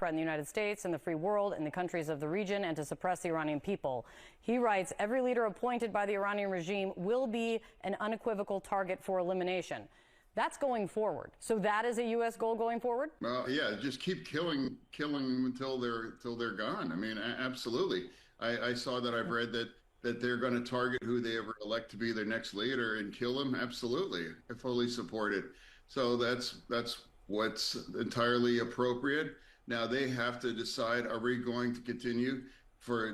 threaten the United States and the free world and the countries of the region and to suppress the Iranian people. He writes, every leader appointed by the Iranian regime will be an unequivocal target for elimination. That's going forward. So that is a U.S. goal going forward? Well, yeah, just keep killing them until they're gone. I mean, absolutely. I saw that. I've read that they're going to target who they ever elect to be their next leader and kill them. Absolutely. I fully support it. So that's what's entirely appropriate. Now they have to decide, are we going to continue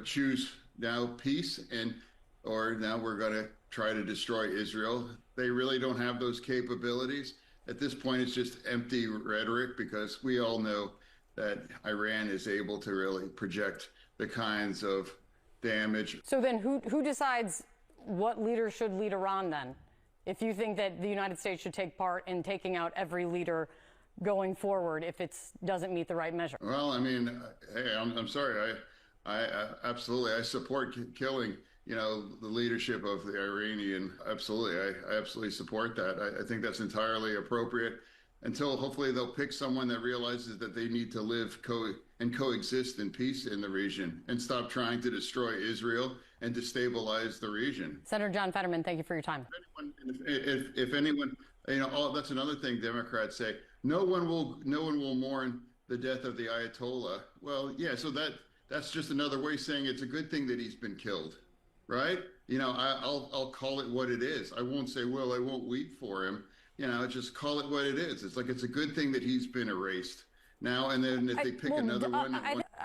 choose now peace or now we're going to try to destroy Israel? They really don't have those capabilities. At this point, it's just empty rhetoric because we all know that Iran is able to really project the kinds of damage. So then who decides what leader should lead Iran then? If you think that the United States should take part in taking out every leader going forward if it doesn't meet the right measure? Well, I mean, hey, I'm sorry. I absolutely, I support killing, the leadership of the Iranian. Absolutely. I absolutely support that. I think that's entirely appropriate until hopefully they'll pick someone that realizes that they need to live and coexist in peace in the region and stop trying to destroy Israel and destabilize the region. Senator John Fetterman, thank you for your time. If anyone, that's another thing Democrats say. No one will mourn the death of the Ayatollah. Well, yeah, so that's just another way of saying it's a good thing that he's been killed, right? I'll call it what it is. I won't say, well, I won't weep for him. Just call it what it is. It's like it's a good thing that he's been erased. Now and then if they pick another one.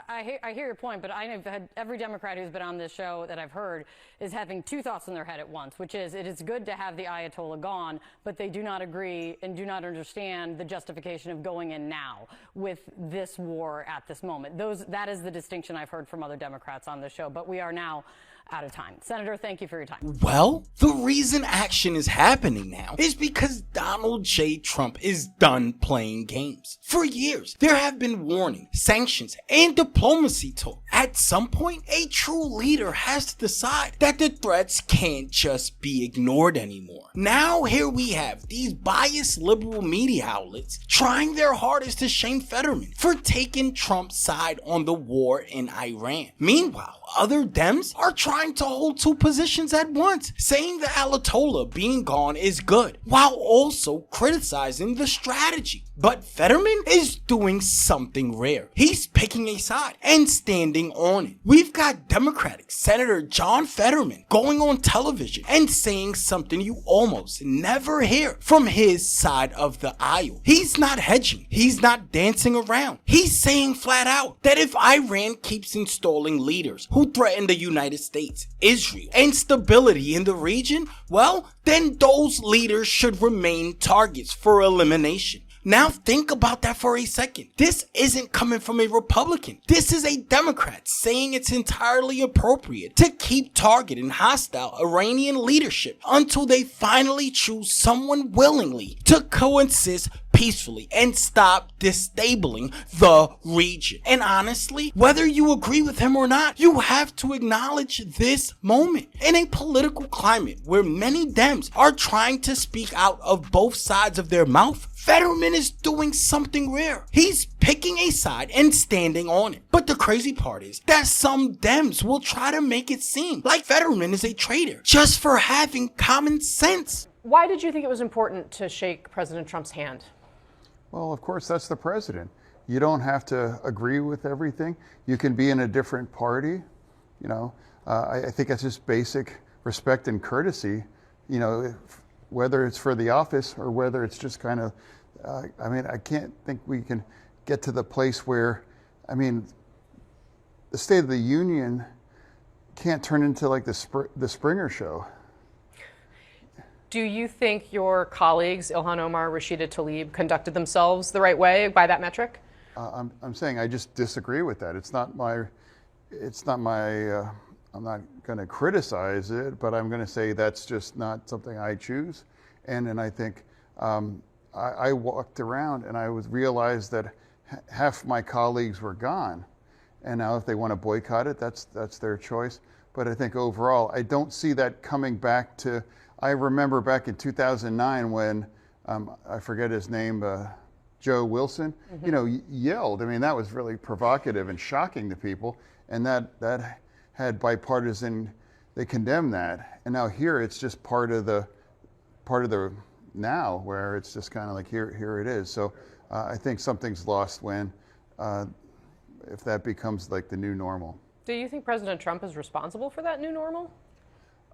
I hear your point, but I've had every Democrat who's been on this show that I've heard is having two thoughts in their head at once, which is it is good to have the Ayatollah gone, but they do not agree and do not understand the justification of going in now with this war at this moment. That is the distinction I've heard from other Democrats on this show, but we are now out of time. Senator, thank you for your time. Well, the reason action is happening now is because Donald J. Trump is done playing games. For years, there have been warnings, sanctions, and diplomacy talk. At some point, a true leader has to decide that the threats can't just be ignored anymore. Now, here we have these biased liberal media outlets trying their hardest to shame Fetterman for taking Trump's side on the war in Iran. Meanwhile, other Dems are trying to hold two positions at once, saying the Ayatollah being gone is good, while also criticizing the strategy. But Fetterman is doing something rare. He's picking a side and standing on it. We've got Democratic Senator John Fetterman going on television and saying something you almost never hear from his side of the aisle. He's not hedging. He's not dancing around. He's saying flat out that if Iran keeps installing leaders who threaten the United States, Israel, and stability in the region, well, then those leaders should remain targets for elimination. Now think about that for a second. This isn't coming from a Republican. This is a Democrat saying it's entirely appropriate to keep targeting hostile Iranian leadership until they finally choose someone willingly to coexist peacefully and stop destabilizing the region. And honestly, whether you agree with him or not, you have to acknowledge this moment. In a political climate where many Dems are trying to speak out of both sides of their mouth, Fetterman is doing something rare. He's picking a side and standing on it. But the crazy part is that some Dems will try to make it seem like Fetterman is a traitor just for having common sense. Why did you think it was important to shake President Trump's hand? Well, of course, that's the president. You don't have to agree with everything. You can be in a different party. I think that's just basic respect and courtesy, whether it's for the office or whether it's just kind of, I can't think we can get to the place where, the State of the Union can't turn into like the Springer show. Do you think your colleagues, Ilhan Omar, Rashida Tlaib, conducted themselves the right way by that metric? I'm saying I just disagree with that. It's not my, I'm not going to criticize it, but I'm going to say that's just not something I choose. And I think I walked around and I realized that half my colleagues were gone. And now if they want to boycott it, that's their choice. But I think overall, I don't see that coming back to, I remember back in 2009 when, I forget his name, Joe Wilson, yelled. I mean, that was really provocative and shocking to people, and that had bipartisan. They condemned that, and now here it's just part of the now, where it's just kind of like here it is. So I think something's lost when if that becomes like the new normal. Do you think President Trump is responsible for that new normal?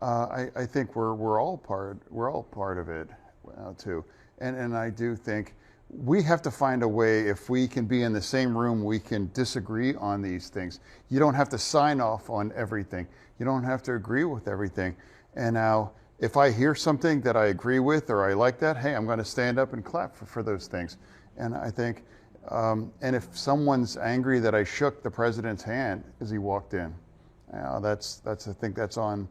I think we're all part of it too, and I do think we have to find a way. If we can be in the same room, we can disagree on these things. You don't have to sign off on everything. You don't have to agree with everything. And now, if I hear something that I agree with or I like that, hey, I'm going to stand up and clap for those things. And I think, and if someone's angry that I shook the president's hand as he walked in, that's I think that's on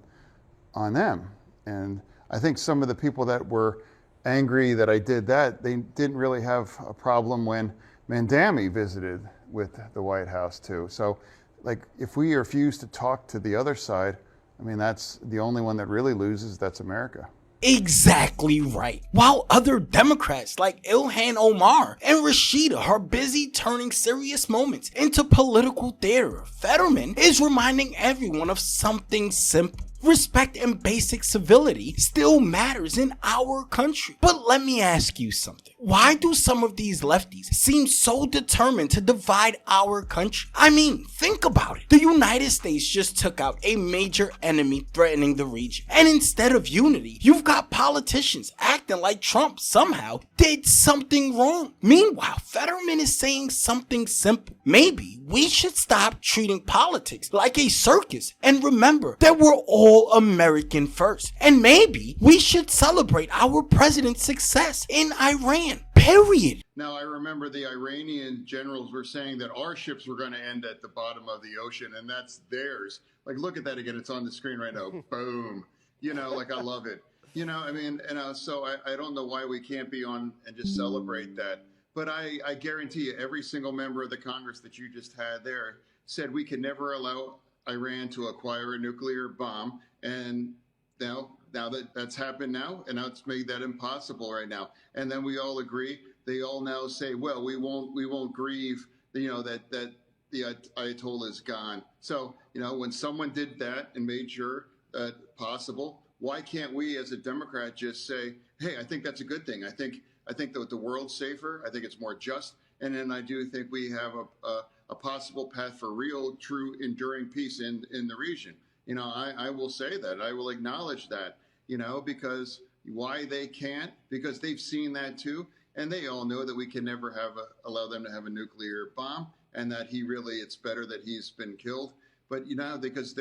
them. And I think some of the people that were angry that I did that, they didn't really have a problem when Mandami visited with the White House too. So, like, if we refuse to talk to the other side, I mean, that's the only one that really loses. That's America. Exactly right. While other Democrats like Ilhan Omar and Rashida are busy turning serious moments into political theater, Fetterman is reminding everyone of something simple. Respect and basic civility still matters in our country. But let me ask you something. Why do some of these lefties seem so determined to divide our country? I mean, think about it. The United States just took out a major enemy threatening the region. And instead of unity, you've got politicians acting like Trump somehow did something wrong. Meanwhile, Fetterman is saying something simple. Maybe we should stop treating politics like a circus and remember that we're all American first. And maybe we should celebrate our president's success in Iran. Period. Now, I remember the Iranian generals were saying that our ships were going to end at the bottom of the ocean, and that's theirs. Like, look at that again. It's on the screen right now. Boom. Like, I love it. I mean, so I don't know why we can't be on and just celebrate that. But I guarantee you, every single member of the Congress that you just had there said we can never allow Iran to acquire a nuclear bomb. And now that's happened now, and now it's made that impossible right now. And then we all agree. They all now say, well, we won't grieve, that the Ayatollah is gone. So, when someone did that and made sure that possible, why can't we as a Democrat just say, hey, I think that's a good thing. I think that the world's safer. I think it's more just. And then I do think we have a possible path for real, true, enduring peace in the region. I will say that. I will acknowledge that, because why they can't, because they've seen that too. And they all know that we can never allow them to have a nuclear bomb, and that it's better that he's been killed. But, because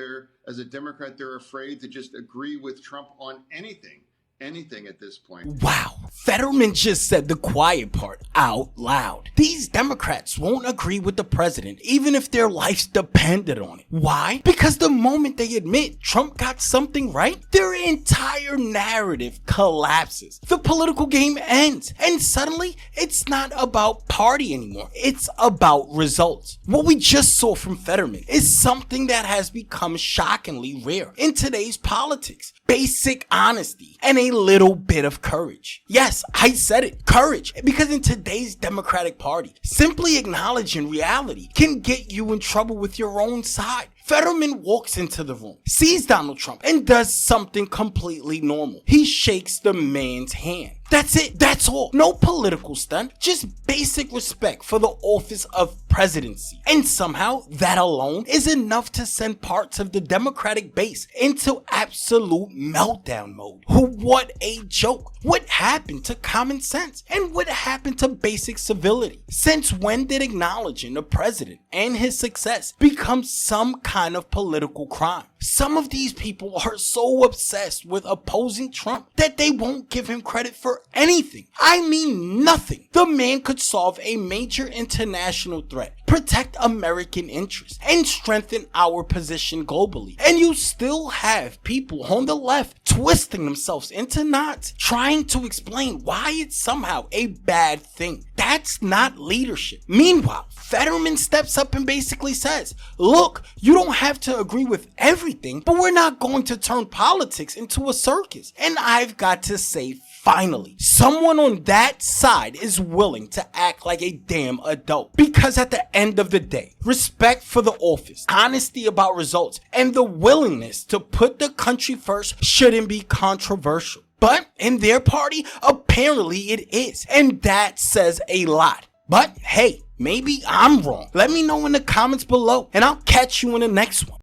as a Democrat, they're afraid to just agree with Trump on anything at this point. Wow, Fetterman just said the quiet part out loud. These Democrats won't agree with the president even if their lives depended on it. Why? Because the moment they admit Trump got something right, their entire narrative collapses. The political game ends, and suddenly it's not about party anymore. It's about results. What we just saw from Fetterman is something that has become shockingly rare in today's politics. Basic honesty and a little bit of courage. Yes, I said it, courage. Because in today's Democratic Party, simply acknowledging reality can get you in trouble with your own side. Fetterman walks into the room, sees Donald Trump, and does something completely normal. He shakes the man's hand. That's it. That's all. No political stunt. Just basic respect for the office of presidency. And somehow that alone is enough to send parts of the Democratic base into absolute meltdown mode. What a joke. What happened to common sense? And what happened to basic civility? Since when did acknowledging the president and his success become some kind of political crime? Some of these people are so obsessed with opposing Trump that they won't give him credit for anything. I mean nothing. The man could solve a major international threat, protect American interests, and strengthen our position globally. And you still have people on the left twisting themselves into knots, trying to explain why it's somehow a bad thing. That's not leadership. Meanwhile, Fetterman steps up and basically says, look, you don't have to agree with everything, but we're not going to turn politics into a circus. And I've got to say, finally, someone on that side is willing to act like a damn adult. Because at the end of the day, respect for the office, honesty about results, and the willingness to put the country first shouldn't be controversial. But in their party, apparently it is. And that says a lot. But hey, maybe I'm wrong. Let me know in the comments below, and I'll catch you in the next one.